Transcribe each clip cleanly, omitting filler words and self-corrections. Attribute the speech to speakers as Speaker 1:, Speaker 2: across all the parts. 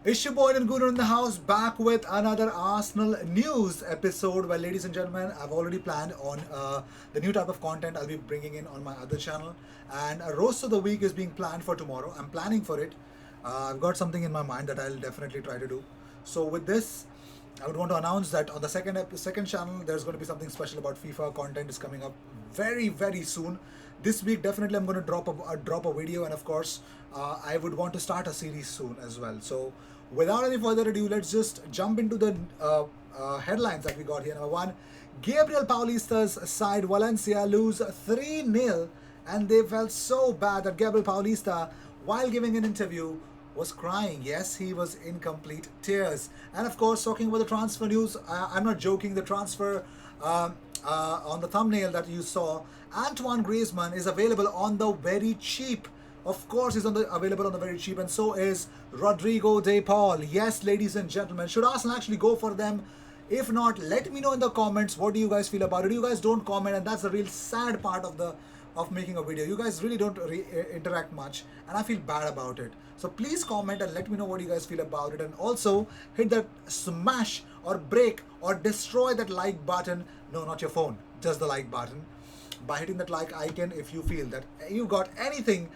Speaker 1: Ishuboy and Gunnar in the house, back with another Arsenal news episode. Well, ladies and gentlemen, I've already planned on the new type of content I'll be bringing in on my other channel, and a roast of the week is being planned for tomorrow. I'm planning for it. I've got something in my mind that I'll definitely try to do. So with this, I would want to announce that on the second channel, there's going to be something special about FIFA. Content is coming up very soon. This week, definitely, I'm going to drop a video, and of course, I would want to start a series soon as well. So, without any further ado, let's just jump into the headlines that we got here. Number one, Gabriel Paulista's side Valencia lose 3-0, and they felt so bad that Gabriel Paulista, while giving an interview, was crying. Yes, he was in complete tears. And of course, talking about the transfer news, I'm not joking. The transfer on the thumbnail that you saw, Antoine Griezmann is available on the very cheap. Of course, he's available on the very cheap, and so is Rodrigo De Paul. Yes, ladies and gentlemen, should Arsenal actually go for them? If not, let me know in the comments. What do you guys feel about it? You guys don't comment, and that's the real sad part of making a video. You guys really don't interact much, and I feel bad about it. So please comment and let me know what you guys feel about it, and also hit that smash or break or destroy that like button. No, not your phone, just the like button, by hitting that like icon if you feel that you got anything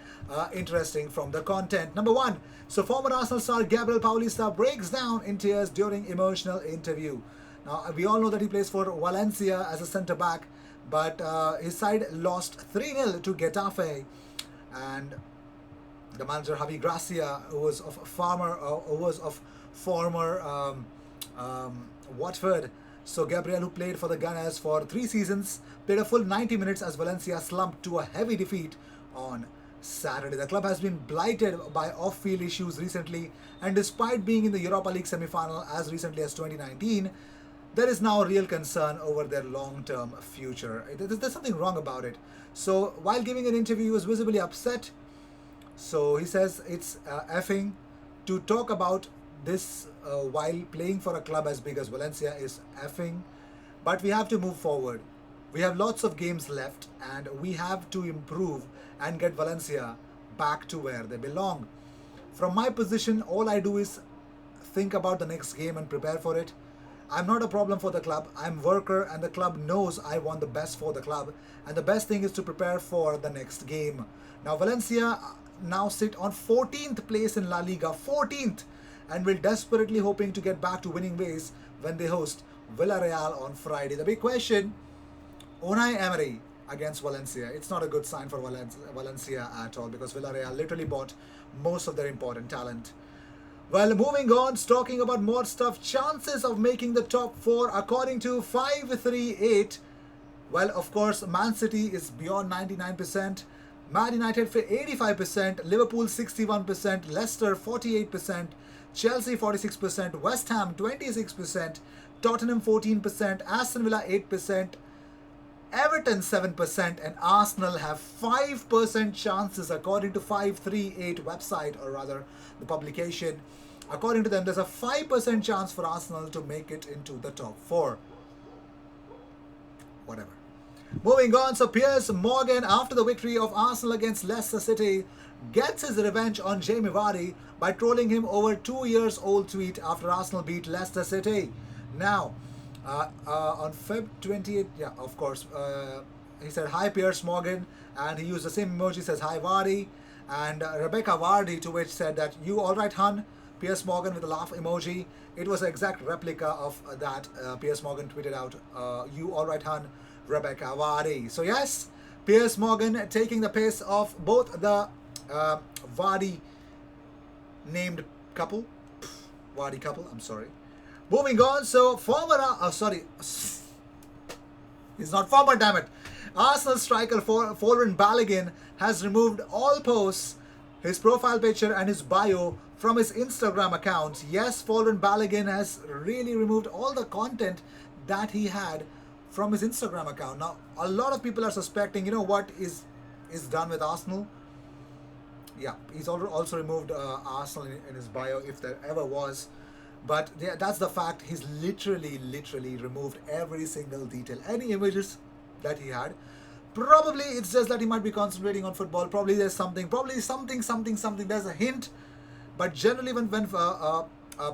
Speaker 1: interesting from the content. Number one, so former Arsenal star Gabriel Paulista breaks down in tears during emotional interview. Now, we all know that he plays for Valencia as a centre back, but his side lost 3-0 to Getafe, and the manager Javi Gracia, who was of former Watford. So Gabriel, who played for the Gunners for 3 seasons, played a full 90 minutes as Valencia slumped to a heavy defeat on Saturday. The club has been blighted by off-field issues recently, and despite being in the Europa League semi-final as recently as 2019, there is now real concern over their long-term future. There's something wrong about it. So while giving an interview, he was visibly upset. So he says it's effing to talk about this while playing for a club as big as Valencia is effing. But we have to move forward. We have lots of games left, and we have to improve and get Valencia back to where they belong. From my position, all I do is think about the next game and prepare for it. I'm not a problem for the club. I'm worker, and the club knows I want the best for the club, and the best thing is to prepare for the next game. Now Valencia now sit on 14th place in La Liga, 14th, and will desperately hoping to get back to winning ways when they host Villarreal on Friday. The big question, Unai Emery against Valencia. It's not a good sign for Valencia at all, because Villarreal literally bought most of their important talent. Well, moving on, talking about more stuff, chances of making the top 4 according to 538. Well, of course, Man City is beyond 99%, Man United for 85%, Liverpool 61%, Leicester 48%, Chelsea 46%, West Ham 26%, Tottenham 14%, Aston Villa 8%, Everton 7%, and Arsenal have 5% chances according to 538 website, or rather the publication. According to them, there's a 5% chance for Arsenal to make it into the top 4. Whatever. Moving on, so Piers Morgan, after the victory of Arsenal against Leicester City, gets his revenge on Jamie Vardy by trolling him over 2-year-old tweet after Arsenal beat Leicester City. Now, on Feb 28th, yeah, of course, he said, "Hi Piers Morgan," and he used the same emoji, says, "Hi Vardy," and Rebecca Vardy, to which said that, "You alright, hun?" Piers Morgan with a laugh emoji. It was an exact replica of that. Piers Morgan tweeted out, "You alright, hun?" Rebecca Vardy. So yes, Piers Morgan taking the pace of both the Vardy named couple. Vardy couple, I'm sorry. Moving on, so former, he's not former, damn it. Arsenal striker Folarin Balogun has removed all posts, his profile picture and his bio from his Instagram account. Yes, Folarin Balogun has really removed all the content that he had from his Instagram account. Now, a lot of people are suspecting, you know what is done with Arsenal? Yeah, he's also removed Arsenal in his bio, if there ever was. But yeah, that's the fact. He's literally removed every single detail, any images that he had. Probably it's just that he might be concentrating on football. Probably there's something. There's a hint. But generally, when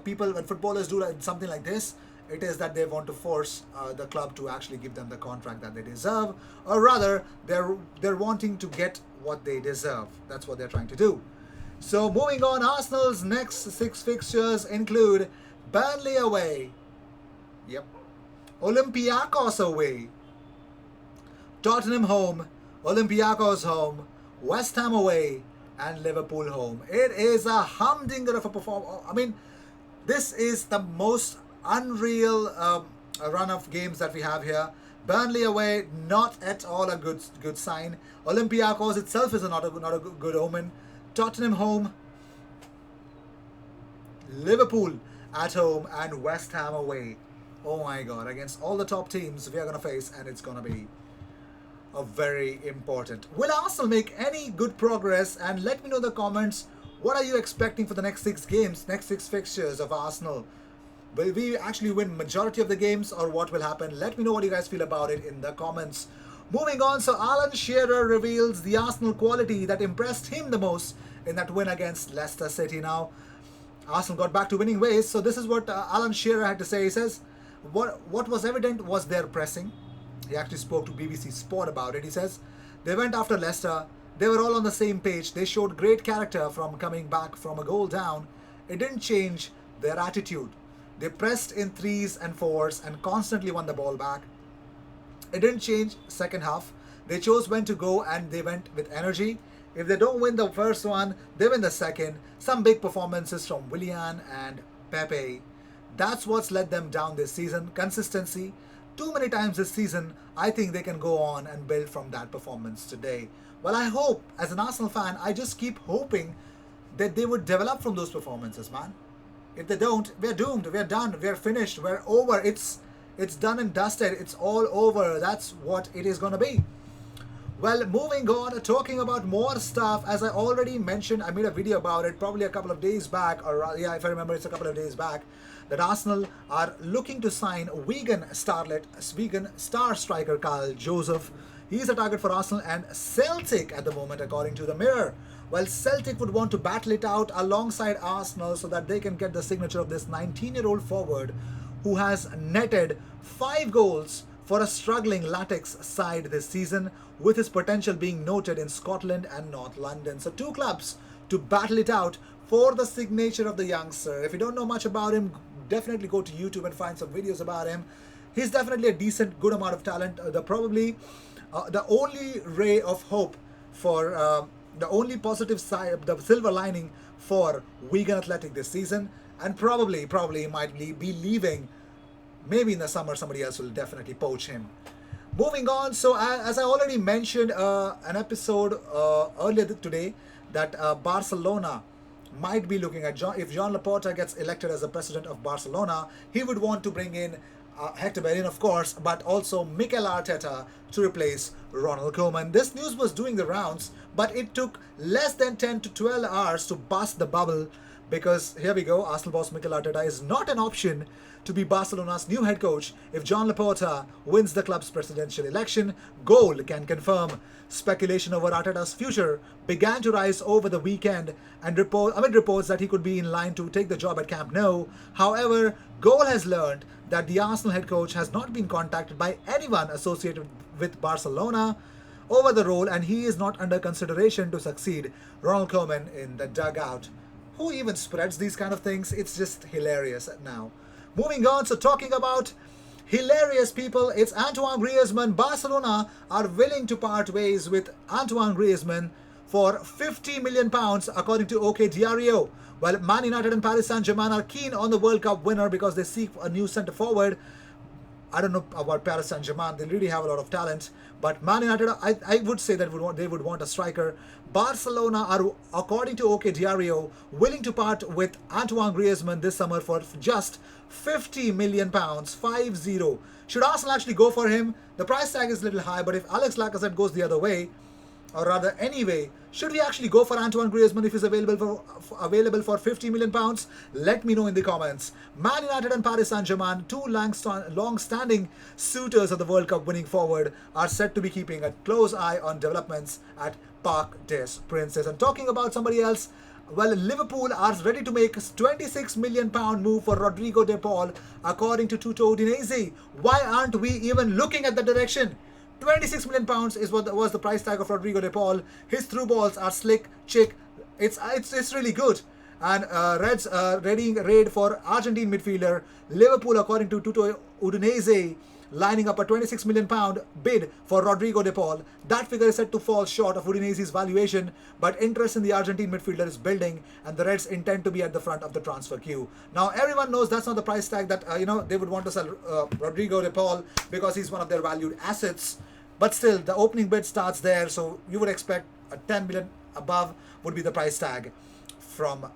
Speaker 1: people, when footballers do something like this, it is that they want to force the club to actually give them the contract that they deserve, or rather, they're wanting to get what they deserve. That's what they're trying to do. So moving on, Arsenal's next 6 fixtures include Burnley away, yep, Olympiacos away, Tottenham home, Olympiacos home, West Ham away, and Liverpool home. It is a humdinger of a performance. I mean, this is the most unreal run of games that we have here. Burnley away, not at all a good sign. Olympiacos itself is not a good omen. Tottenham home, Liverpool at home, and West Ham away. Oh my God, against all the top teams we are going to face, and it's going to be a very important. Will Arsenal make any good progress? And let me know in the comments, what are you expecting for the next 6 games, next 6 fixtures of Arsenal? Will we actually win majority of the games, or what will happen? Let me know what you guys feel about it in the comments. Moving on, so Alan Shearer reveals the Arsenal quality that impressed him the most in that win against Leicester City. Now, Arsenal got back to winning ways, so this is what Alan Shearer had to say. He says, what was evident was their pressing. He actually spoke to BBC Sport about it. He says, they went after Leicester. They were all on the same page. They showed great character from coming back from a goal down. It didn't change their attitude. They pressed in 3s and 4s and constantly won the ball back. It didn't change second half. They chose when to go, and they went with energy. If they don't win the first one, they win the second. Some big performances from Willian and Pepe. That's what's led them down this season. Consistency. Too many times this season, I think they can go on and build from that performance today. Well, I hope, as an Arsenal fan, I just keep hoping that they would develop from those performances, man. If they don't, we're doomed. We're done. We're finished. We're over. It's done and dusted. It's all over. That's what it is going to be. Well, moving on, talking about more stuff, as I already mentioned, I made a video about it probably a couple of days back, or yeah, if I remember, it's a couple of days back, that Arsenal are looking to sign Wigan star striker Kyle Joseph. He's a target for Arsenal and Celtic at the moment, according to the Mirror. Well, Celtic would want to battle it out alongside Arsenal so that they can get the signature of this 19-year-old forward who has netted 5 goals for a struggling Latics side this season, with his potential being noted in Scotland and North London. So 2 clubs to battle it out for the signature of the youngster. If you don't know much about him, definitely go to YouTube and find some videos about him. He's definitely a decent, good amount of talent. The only ray of hope for the only positive side, the silver lining for Wigan Athletic this season, and probably might be leaving. Maybe in the summer, somebody else will definitely poach him. Moving on, so as I already mentioned an episode earlier today, that Barcelona might be looking at if Joan Laporta gets elected as the president of Barcelona, he would want to bring in Hector Bellerin, of course, but also Mikel Arteta to replace Ronald Koeman. This news was doing the rounds, but it took less than 10 to 12 hours to bust the bubble, because here we go, Arsenal boss Mikel Arteta is not an option to be Barcelona's new head coach if Joan Laporta wins the club's presidential election. Goal can confirm. Speculation over Arteta's future began to rise over the weekend, and reports that he could be in line to take the job at Camp Nou. However, Goal has learned that the Arsenal head coach has not been contacted by anyone associated with Barcelona over the role, and he is not under consideration to succeed Ronald Koeman in the dugout. Who even spreads these kind of things? It's just hilarious now. Moving on, so talking about hilarious people, it's Antoine Griezmann. Barcelona are willing to part ways with Antoine Griezmann for £50 million, according to OK Diario. While Man United and Paris Saint-Germain are keen on the World Cup winner because they seek a new centre forward. I don't know about Paris Saint-Germain. They really have a lot of talent. But Man United, I would say that they would want a striker. Barcelona are, according to OK Diario, willing to part with Antoine Griezmann this summer for just £50 million, 5-0. Should Arsenal actually go for him? The price tag is a little high, but if Alex Lacazette goes the other way, or rather anyway, should we actually go for Antoine Griezmann if he's available for £50 million? Let me know in the comments. Man United and Paris Saint-Germain, 2 long-standing suitors of the World Cup winning forward, are said to be keeping a close eye on developments at Parc des Princes. And talking about somebody else, Well, Liverpool are ready to make a £26 million move for Rodrigo De Paul, according to Tutto Udinese. Why aren't we even looking at that direction? £26 million is what was the price tag of Rodrigo De Paul. His through balls are slick, chick. It's really good. And Reds readying raid for Argentine midfielder. Liverpool, according to Tutto Udinese, lining up a £26 million bid for Rodrigo De Paul. That figure is set to fall short of Udinese's valuation, but interest in the Argentine midfielder is building, and the Reds intend to be at the front of the transfer queue. Now, everyone knows that's not the price tag that they would want to sell Rodrigo De Paul, because he's one of their valued assets. But still, the opening bid starts there, so you would expect a 10 million above would be the price tag from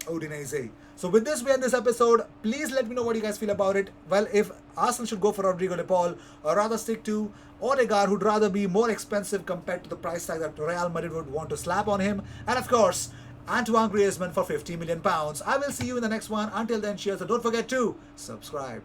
Speaker 1: Udinese. So with this, we end this episode. Please let me know what you guys feel about it. Well, if Arsenal should go for Rodrigo De Paul, or rather stick to Odegaard, who'd rather be more expensive compared to the price tag that Real Madrid would want to slap on him. And of course, Antoine Griezmann for £50 million. I will see you in the next one. Until then, cheers, and don't forget to subscribe.